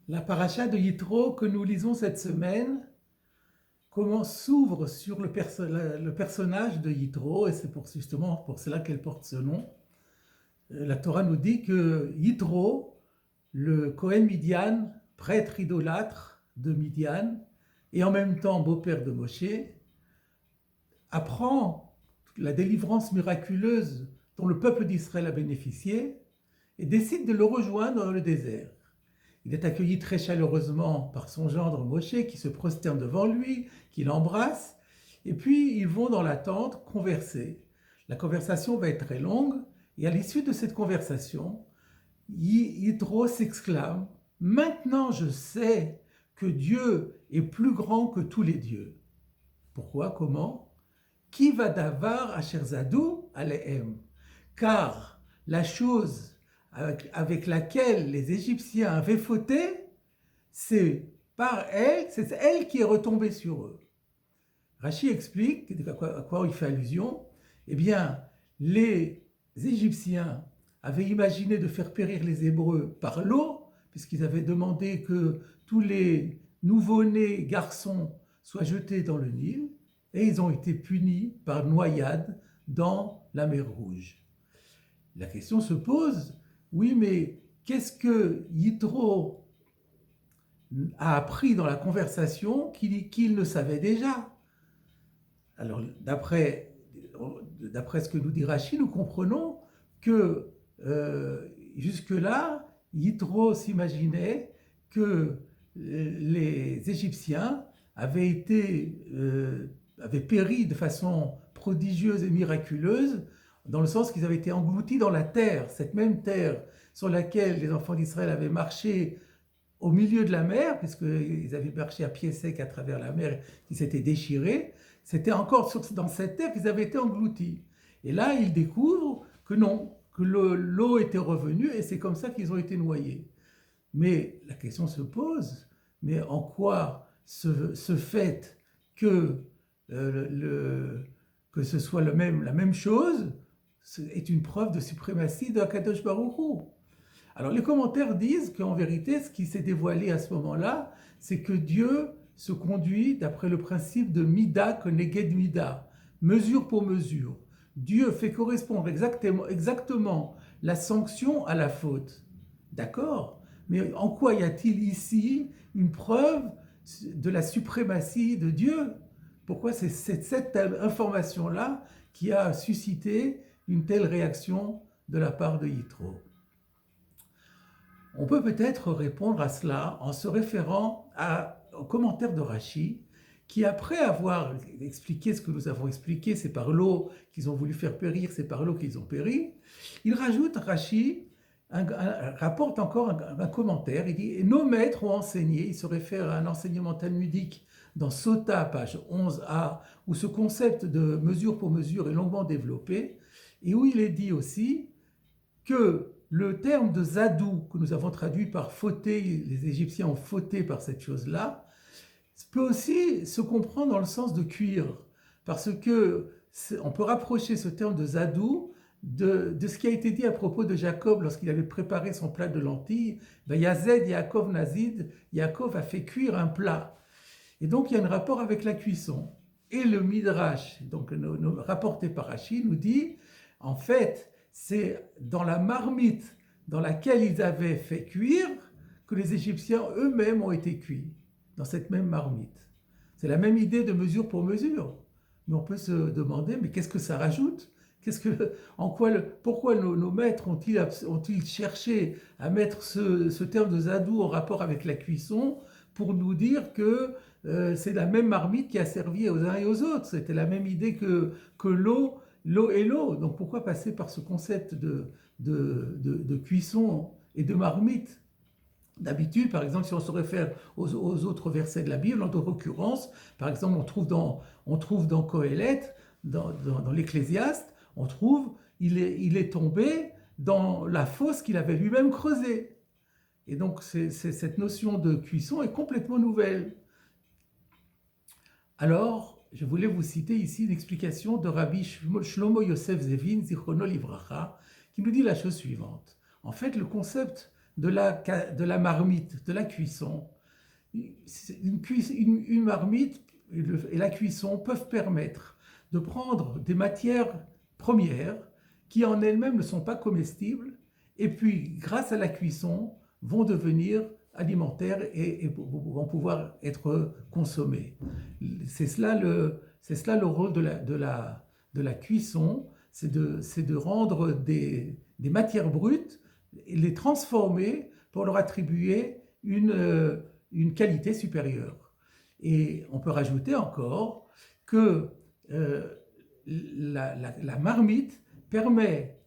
La paracha de Yitro que nous lisons cette semaine s'ouvre sur le personnage de Yitro, et c'est justement pour cela qu'elle porte ce nom. La Torah nous dit que Yitro, le Cohen Midian, prêtre idolâtre de Midian, et en même temps beau-père de Moshe, apprend la délivrance miraculeuse dont le peuple d'Israël a bénéficié et décide de le rejoindre dans le désert. Il est accueilli très chaleureusement par son gendre Moshe qui se prosterne devant lui, qui l'embrasse, et puis ils vont dans la tente converser. La conversation va être très longue, et à l'issue de cette conversation, Yitro s'exclame « Maintenant je sais que Dieu est plus grand que tous les dieux. » Pourquoi? Comment? Qui va davar asher zadou alehem? Car la chose avec laquelle les Égyptiens avaient fauté, c'est elle qui est retombée sur eux. Rashi explique à quoi il fait allusion. Eh bien, les Égyptiens avaient imaginé de faire périr les Hébreux par l'eau, puisqu'ils avaient demandé que tous les nouveau-nés garçons soient jetés dans le Nil, et ils ont été punis par noyade dans la mer Rouge. La question se pose, oui, mais qu'est-ce que Yitro a appris dans la conversation qu'il ne savait déjà? Alors, d'après ce que nous dit Rashi, nous comprenons que jusque-là, Yitro s'imaginait que les Égyptiens avaient péri de façon prodigieuse et miraculeuse, dans le sens qu'ils avaient été engloutis dans la terre, cette même terre sur laquelle les enfants d'Israël avaient marché au milieu de la mer, puisqu'ils avaient marché à pied sec à travers la mer qui s'était déchirée. C'était encore dans cette terre qu'ils avaient été engloutis. Et là, ils découvrent que non, que l'eau était revenue, et c'est comme ça qu'ils ont été noyés. Mais la question se pose, mais en quoi ce fait que ce soit la même chose est une preuve de suprématie de Akadosh Baruch Hu? Alors les commentaires disent qu'en vérité, ce qui s'est dévoilé à ce moment-là, c'est que Dieu se conduit d'après le principe de Mida Keneged Mida, mesure pour mesure. Dieu fait correspondre exactement la sanction à la faute. D'accord? Mais en quoi y a-t-il ici une preuve de la suprématie de Dieu? Pourquoi c'est cette information-là qui a suscité une telle réaction de la part de Yitro? On peut peut-être répondre à cela en se référant au commentaire de Rashi, qui après avoir expliqué ce que nous avons expliqué, c'est par l'eau qu'ils ont voulu faire périr, c'est par l'eau qu'ils ont péri, il rajoute, Rashi, rapporte encore un commentaire, il dit « Nos maîtres ont enseigné », il se réfère à un enseignement talmudique dans Sota, page 11a, où ce concept de mesure pour mesure est longuement développé, et où il est dit aussi que le terme de zadou, que nous avons traduit par fauté, les Égyptiens ont fauté par cette chose-là, peut aussi se comprendre dans le sens de cuire, parce que on peut rapprocher ce terme de zadou de ce qui a été dit à propos de Jacob lorsqu'il avait préparé son plat de lentilles. Yazed Yaakov Nazid, Yaakov a fait cuire un plat. Et donc il y a un rapport avec la cuisson. Et le Midrash, donc rapporté par Rashi, nous dit, en fait, c'est dans la marmite dans laquelle ils avaient fait cuire que les Égyptiens eux-mêmes ont été cuits, dans cette même marmite. C'est la même idée de mesure pour mesure. Mais on peut se demander, mais qu'est-ce que ça rajoute? Pourquoi nos maîtres ont-ils cherché à mettre ce terme de zadou en rapport avec la cuisson pour nous dire que c'est la même marmite qui a servi aux uns et aux autres? C'était la même idée que l'eau et l'eau. Donc pourquoi passer par ce concept de cuisson et de marmite? D'habitude, par exemple, si on se réfère aux autres versets de la Bible, en d'autres occurrences, par exemple, on trouve dans Qohélet, dans l'Ecclésiaste, il est tombé dans la fosse qu'il avait lui-même creusée. Et donc, cette notion de cuisson est complètement nouvelle. Alors, je voulais vous citer ici l'explication de Rabbi Shlomo Yosef Zevin, Zichrono Livracha, qui nous dit la chose suivante. En fait, le concept de la marmite, de la cuisson. Une marmite et la cuisson peuvent permettre de prendre des matières premières qui en elles-mêmes ne sont pas comestibles et puis grâce à la cuisson vont devenir alimentaires et vont pouvoir être consommées. C'est cela le rôle de la cuisson, c'est de rendre des matières brutes et les transformer pour leur attribuer une qualité supérieure. Et on peut rajouter encore que la marmite permet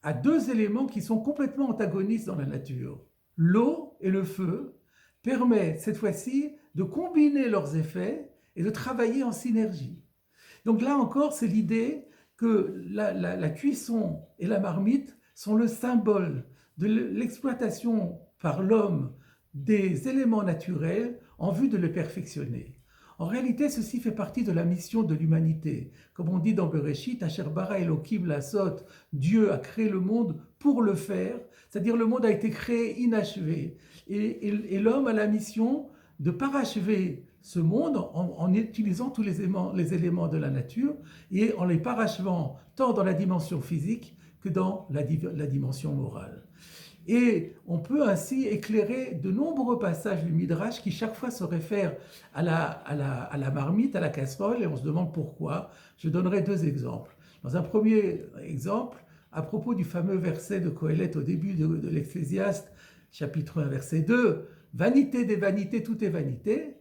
à deux éléments qui sont complètement antagonistes dans la nature, l'eau et le feu, permet cette fois-ci de combiner leurs effets et de travailler en synergie. Donc là encore, c'est l'idée que la cuisson et la marmite sont le symbole de l'exploitation par l'homme des éléments naturels en vue de les perfectionner. En réalité, ceci fait partie de la mission de l'humanité. Comme on dit dans Bereshit, Asher bara Elohim lasot, Dieu a créé le monde pour le faire, c'est-à-dire le monde a été créé inachevé. Et l'homme a la mission de parachever ce monde en utilisant tous les éléments de la nature et en les parachevant tant dans la dimension physique que dans la dimension morale. Et on peut ainsi éclairer de nombreux passages du Midrash qui chaque fois se réfèrent à la marmite, à la casserole, et on se demande pourquoi. Je donnerai deux exemples. Dans un premier exemple, à propos du fameux verset de Qohélet au début de l'Ecclésiaste, chapitre 1, verset 2, « Vanité des vanités, tout est vanité »,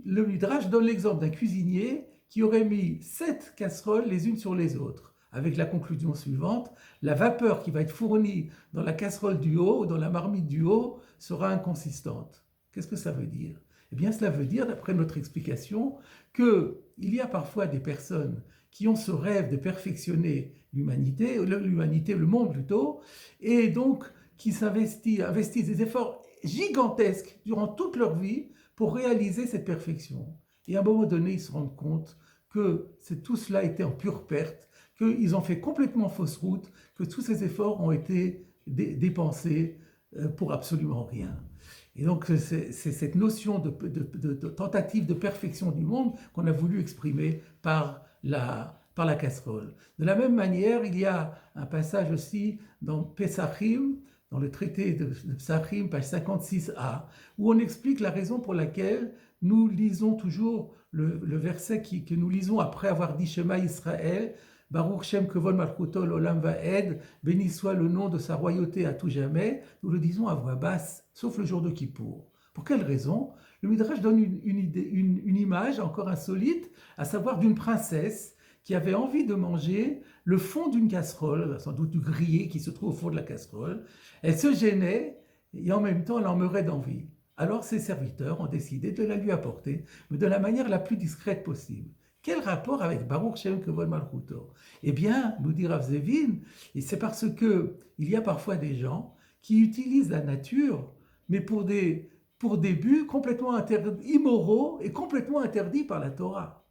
le Midrash donne l'exemple d'un cuisinier qui aurait mis 7 casseroles les unes sur les autres, avec la conclusion suivante, la vapeur qui va être fournie dans la casserole du haut ou dans la marmite du haut sera inconsistante. Qu'est-ce que ça veut dire? Eh bien, cela veut dire, d'après notre explication, qu'il y a parfois des personnes qui ont ce rêve de perfectionner l'humanité, le monde plutôt, et donc qui investissent des efforts gigantesques durant toute leur vie pour réaliser cette perfection. Et à un moment donné, ils se rendent compte que tout cela était en pure perte, qu'ils ont fait complètement fausse route, que tous ces efforts ont été dépensés pour absolument rien. Et donc c'est cette notion de tentative de perfection du monde qu'on a voulu exprimer par la casserole. De la même manière, il y a un passage aussi dans Pesachim, dans le traité de Pesachim, page 56a, où on explique la raison pour laquelle nous lisons toujours le verset que nous lisons après avoir dit Shema Israël, Baruch Shem Kevod Malchuto l'Olam Vaed, béni soit le nom de sa royauté à tout jamais. Nous le disons à voix basse, sauf le jour de Kippour. Pour quelle raison? Le Midrash donne une image encore insolite, à savoir d'une princesse qui avait envie de manger le fond d'une casserole, sans doute du grillé qui se trouve au fond de la casserole. Elle se gênait et en même temps elle en meurait d'envie. Alors ses serviteurs ont décidé de la lui apporter, mais de la manière la plus discrète possible. Quel rapport avec Baruch Shem Kevod Malchuto? Eh bien, nous dit Rav Zevin, et c'est parce que il y a parfois des gens qui utilisent la nature, mais pour des buts complètement immoraux et complètement interdits par la Torah.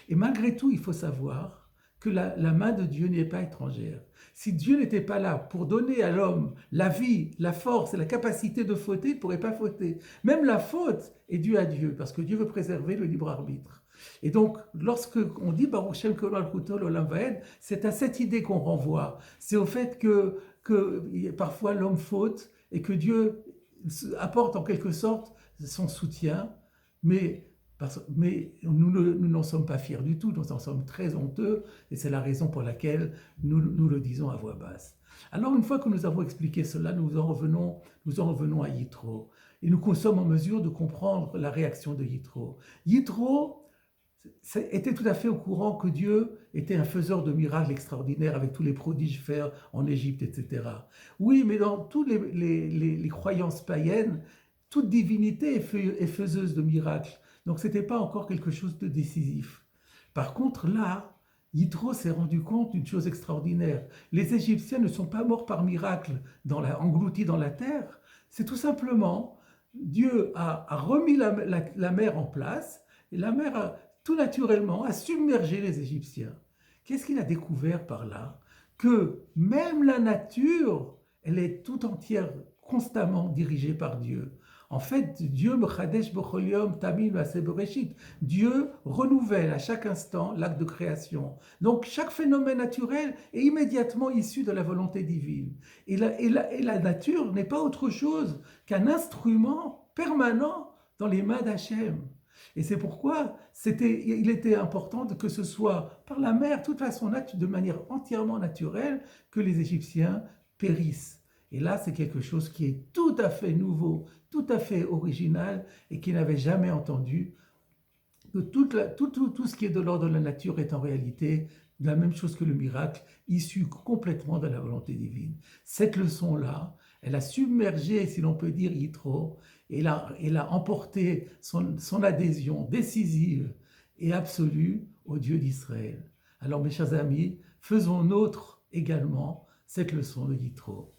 Et malgré tout, il faut savoir que la main de Dieu n'est pas étrangère. Si Dieu n'était pas là pour donner à l'homme la vie, la force et la capacité de fauter, il ne pourrait pas fauter. Même la faute est due à Dieu, parce que Dieu veut préserver le libre arbitre. Et donc, lorsque on dit Baruch Shem Kevod Malchuto l'Olam Vaed, c'est à cette idée qu'on renvoie. C'est au fait que parfois l'homme faute et que Dieu apporte en quelque sorte son soutien, mais nous n'en sommes pas fiers du tout, nous en sommes très honteux, et c'est la raison pour laquelle nous le disons à voix basse. Alors, une fois que nous avons expliqué cela, nous en revenons à Yitro, et nous sommes en mesure de comprendre la réaction de Yitro. Yitro était tout à fait au courant que Dieu était un faiseur de miracles extraordinaires avec tous les prodiges faits en Égypte, etc. Oui, mais dans toutes les croyances païennes, toute divinité est faiseuse de miracles. Donc ce n'était pas encore quelque chose de décisif. Par contre, là, Yitro s'est rendu compte d'une chose extraordinaire. Les Égyptiens ne sont pas morts par miracle, engloutis dans la terre. C'est tout simplement, Dieu a remis la mer en place, et la mer tout naturellement a submergé les Égyptiens. Qu'est-ce qu'il a découvert par là? Que même la nature, elle est tout entière constamment dirigé par Dieu. En fait, Dieu Mechadesh B'chol Yom Tamid Maaseh Bereshit. Dieu renouvelle à chaque instant l'acte de création. Donc chaque phénomène naturel est immédiatement issu de la volonté divine. Et la nature n'est pas autre chose qu'un instrument permanent dans les mains d'Hachem. Et c'est pourquoi il était important que ce soit par la mer, de toute façon, de manière entièrement naturelle, que les Égyptiens périssent. Et là, c'est quelque chose qui est tout à fait nouveau, tout à fait original et qui n'avait jamais entendu. Que tout ce qui est de l'ordre de la nature est en réalité la même chose que le miracle, issu complètement de la volonté divine. Cette leçon-là, elle a submergé, si l'on peut dire, Yitro, et elle a emporté son adhésion décisive et absolue au Dieu d'Israël. Alors, mes chers amis, faisons nôtre également cette leçon de Yitro.